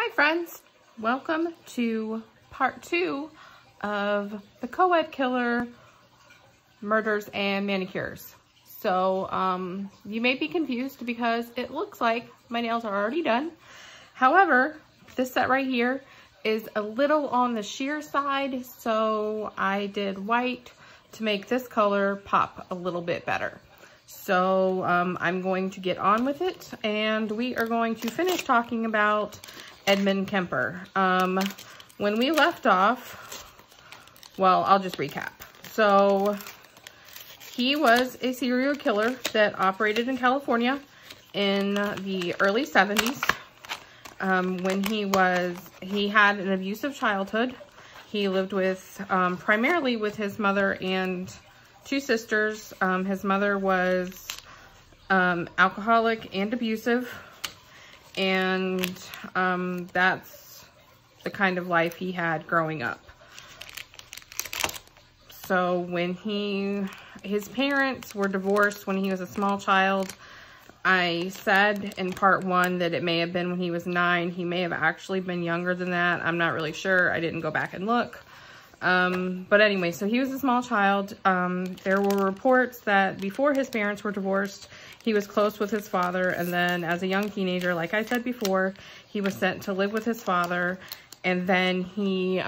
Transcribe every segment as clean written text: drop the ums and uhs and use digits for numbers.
Hi friends, welcome to part 2 of the co-ed killer murders and manicures. So you may be confused because it looks like my nails are already done. However, this set right here is a little on the sheer side, so I did white to make this color pop a little bit better. So I'm going to get on with it, and we are going to finish talking about Edmund Kemper. When we left off, well, I'll just recap. So he was a serial killer that operated in California in the early 70s. When he had an abusive childhood. He lived with primarily with his mother and 2 sisters. His mother was alcoholic and abusive, and that's the kind of life he had growing up. So when his parents were divorced when he was a small child. I said in part 1 that it may have been when he was 9. He may have actually been younger than that. I'm not really sure. I didn't go back and look. But anyway, so he was a small child. There were reports that before his parents were divorced, he was close with his father. And then as a young teenager, like I said before, he was sent to live with his father. And then he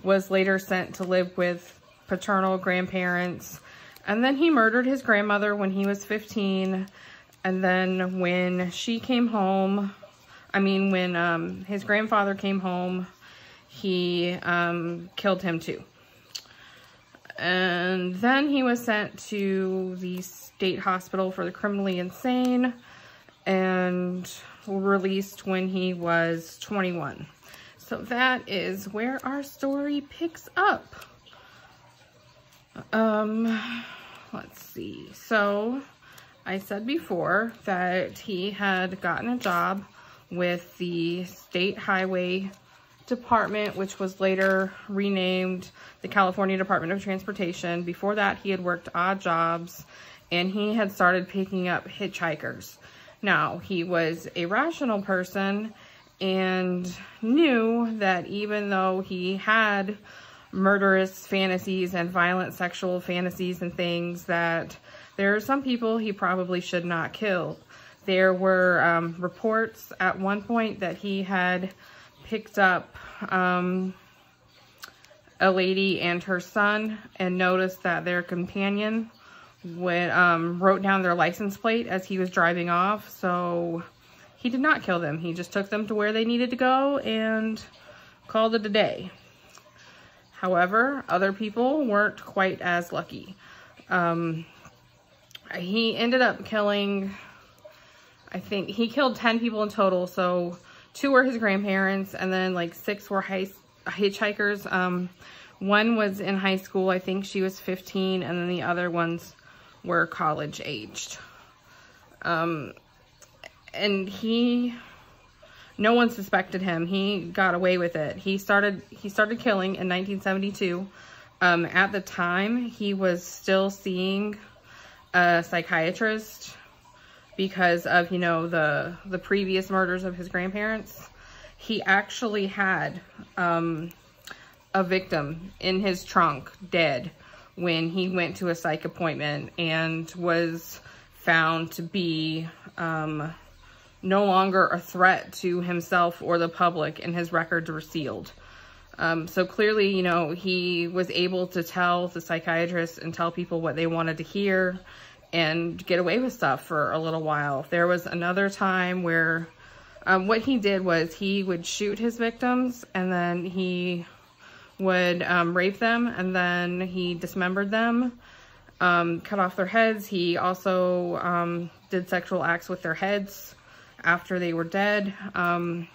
was later sent to live with paternal grandparents. And then he murdered his grandmother when he was 15. And then when she came home, when his grandfather came home, he killed him too. And then he was sent to the state hospital for the criminally insane and released when he was 21. So that is where our story picks up. Let's see. So I said before that he had gotten a job with the State Highway Department, which was later renamed the California Department of Transportation. Before that, he had worked odd jobs, and he had started picking up hitchhikers. Now, he was a rational person and knew that even though he had murderous fantasies and violent sexual fantasies and things, that there are some people he probably should not kill. There were reports at one point that he had picked up a lady and her son and noticed that their companion wrote down their license plate as he was driving off. So he did not kill them. He just took them to where they needed to go and called it a day. However, other people weren't quite as lucky. He ended up killing, I think, he killed 10 people in total. So 2 were his grandparents, and then like 6 were hitchhikers. One was in high school. I think she was 15, and then the other ones were college aged. And no one suspected him. He got away with it. He started killing in 1972. At the time, he was still seeing a psychiatrist because of, the previous murders of his grandparents. He actually had a victim in his trunk dead when he went to a psych appointment and was found to be no longer a threat to himself or the public, and his records were sealed. So clearly, he was able to tell the psychiatrist and tell people what they wanted to hear and get away with stuff for a little while. There was another time where what he did was he would shoot his victims, and then he would rape them, and then he dismembered them, cut off their heads. He also did sexual acts with their heads after they were dead. And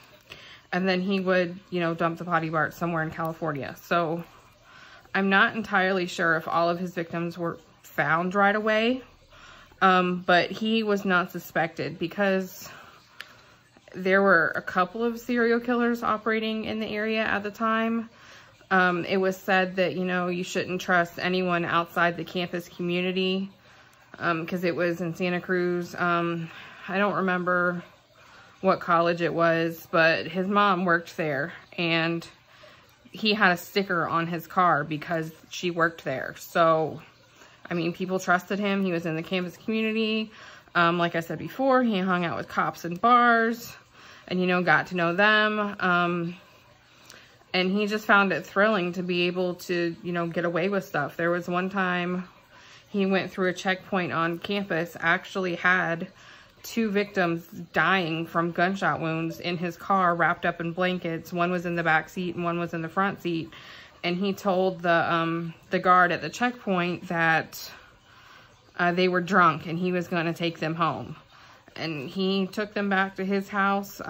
then he would, dump the body parts somewhere in California. So I'm not entirely sure if all of his victims were found right away. But he was not suspected because there were a couple of serial killers operating in the area at the time. It was said that, you shouldn't trust anyone outside the campus community, because it was in Santa Cruz. I don't remember what college it was, but his mom worked there, and he had a sticker on his car because she worked there. So, I mean, people trusted him. He was in the campus community. Like I said before, he hung out with cops in bars and, you know, got to know them. And he just found it thrilling to be able to, you know, get away with stuff. There was one time he went through a checkpoint on campus, actually had 2 victims dying from gunshot wounds in his car, wrapped up in blankets. One was in the back seat and one was in the front seat. And he told the guard at the checkpoint that they were drunk and he was going to take them home. And he took them back to his house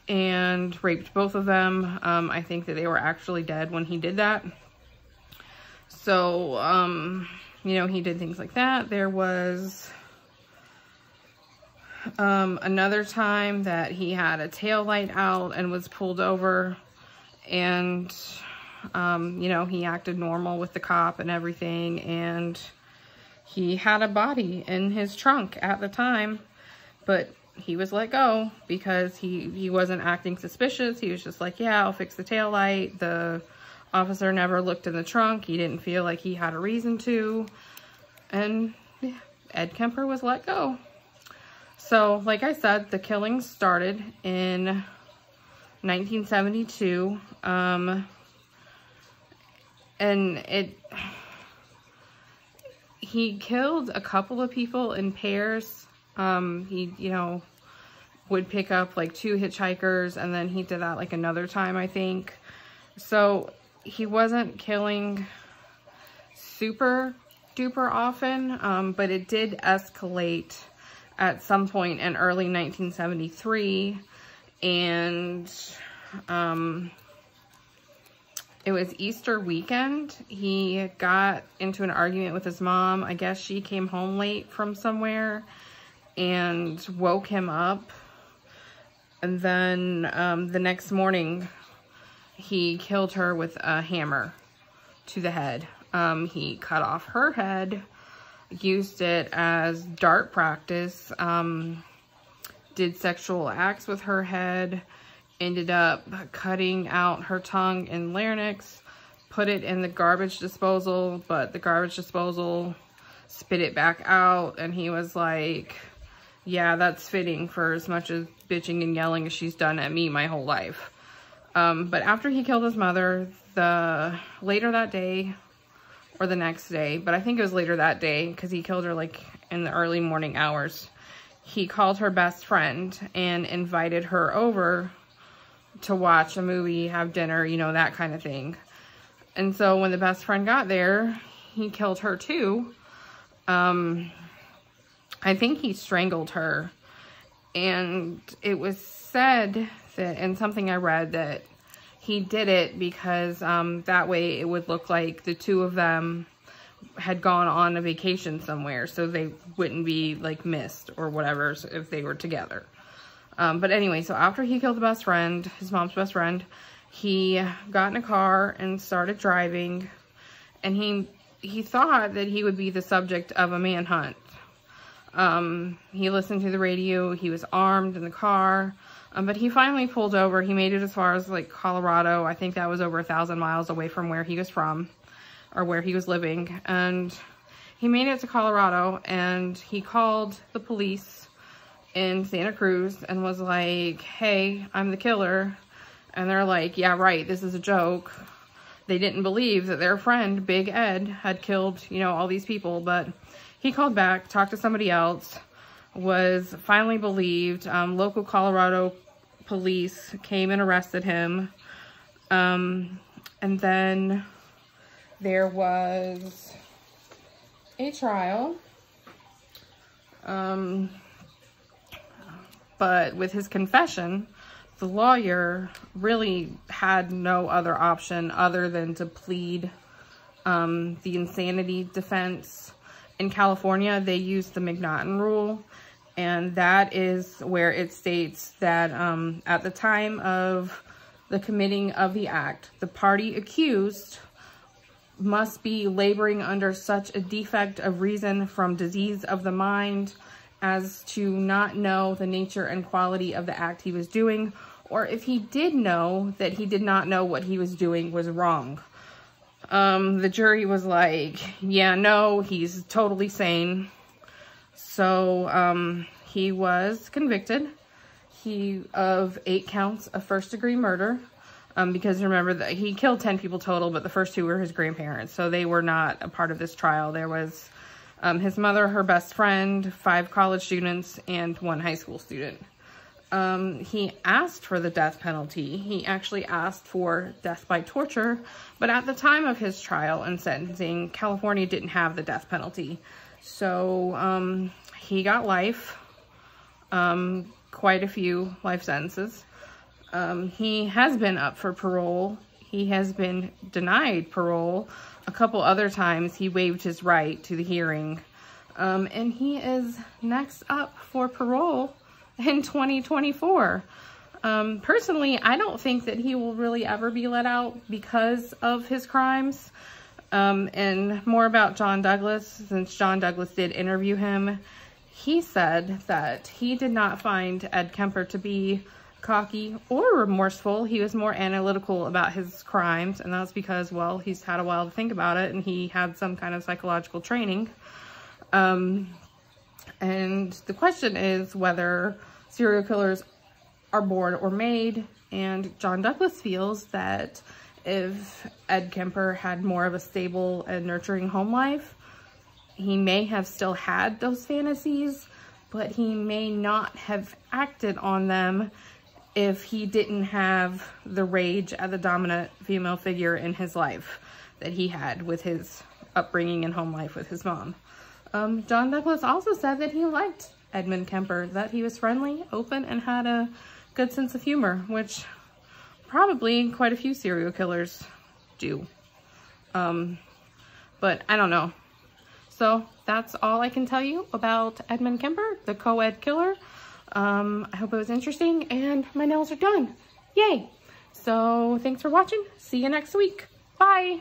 and raped both of them. I think that they were actually dead when he did that. So, you know, he did things like that. There was another time that he had a tail light out and was pulled over, and, you know, he acted normal with the cop and everything, and he had a body in his trunk at the time, but he was let go because he wasn't acting suspicious. He was just like, yeah, I'll fix the tail light. The officer never looked in the trunk. He didn't feel like he had a reason to. And yeah, Ed Kemper was let go. So, like I said, the killings started in 1972. And he killed a couple of people in pairs. He, you know, would pick up like 2 hitchhikers, and then he did that like another time, I think. So he wasn't killing super duper often, but it did escalate at some point in early 1973, and it was Easter weekend. He got into an argument with his mom. I guess she came home late from somewhere and woke him up. And then the next morning, he killed her with a hammer to the head. He cut off her head, used it as dart practice, did sexual acts with her head, ended up cutting out her tongue and larynx, put it in the garbage disposal, but the garbage disposal spit it back out, and he was like, yeah, that's fitting for as much as bitching and yelling as she's done at me my whole life. But after he killed his mother, later that day, or the next day, but I think it was later that day, because he killed her like in the early morning hours, he called her best friend and invited her over to watch a movie, have dinner, you know, that kind of thing. And so when the best friend got there, he killed her too. I think he strangled her, and it was said that, and something I read, that he did it because that way it would look like the two of them had gone on a vacation somewhere, so they wouldn't be like missed or whatever if they were together. But anyway, so after he killed the best friend, his mom's best friend, he got in a car and started driving, and he thought that he would be the subject of a manhunt. He listened to the radio, he was armed in the car, but he finally pulled over. He made it as far as like Colorado. I think that was over 1,000 miles away from where he was from, or where he was living. And he made it to Colorado, and he called the police in Santa Cruz and was like, hey, I'm the killer. And they're like, yeah, right, this is a joke. They didn't believe that their friend, Big Ed, had killed, you know, all these people. But he called back, talked to somebody else, was finally believed. Local Colorado police came and arrested him. And then there was a trial. But with his confession, the lawyer really had no other option other than to plead the insanity defense. In California, they use the McNaughton rule, and that is where it states that at the time of the committing of the act, the party accused must be laboring under such a defect of reason from disease of the mind, as to not know the nature and quality of the act he was doing, or if he did know, that he did not know what he was doing was wrong. The jury was like, yeah, no, he's totally sane. So he was convicted of 8 counts of first-degree murder, because remember that he killed 10 people total, but the first 2 were his grandparents, so they were not a part of this trial. There was his mother, her best friend, 5 college students, and 1 high school student. He asked for the death penalty. He actually asked for death by torture, but at the time of his trial and sentencing, California didn't have the death penalty. So he got life, quite a few life sentences. He has been up for parole. He has been denied parole. A couple other times he waived his right to the hearing. And he is next up for parole in 2024. Personally, I don't think that he will really ever be let out because of his crimes. And more about John Douglas, since John Douglas did interview him, he said that he did not find Ed Kemper to be cocky or remorseful. He was more analytical about his crimes, and that's because, well, he's had a while to think about it, and he had some kind of psychological training. And the question is whether serial killers are born or made, and John Douglas feels that if Ed Kemper had more of a stable and nurturing home life, he may have still had those fantasies, but he may not have acted on them if he didn't have the rage at the dominant female figure in his life that he had with his upbringing and home life with his mom. John Douglas also said that he liked Edmund Kemper, that he was friendly, open, and had a good sense of humor, which probably quite a few serial killers do. But I don't know. So that's all I can tell you about Edmund Kemper, the co-ed killer. I hope it was interesting, and my nails are done. Yay! So thanks for watching. See you next week. Bye!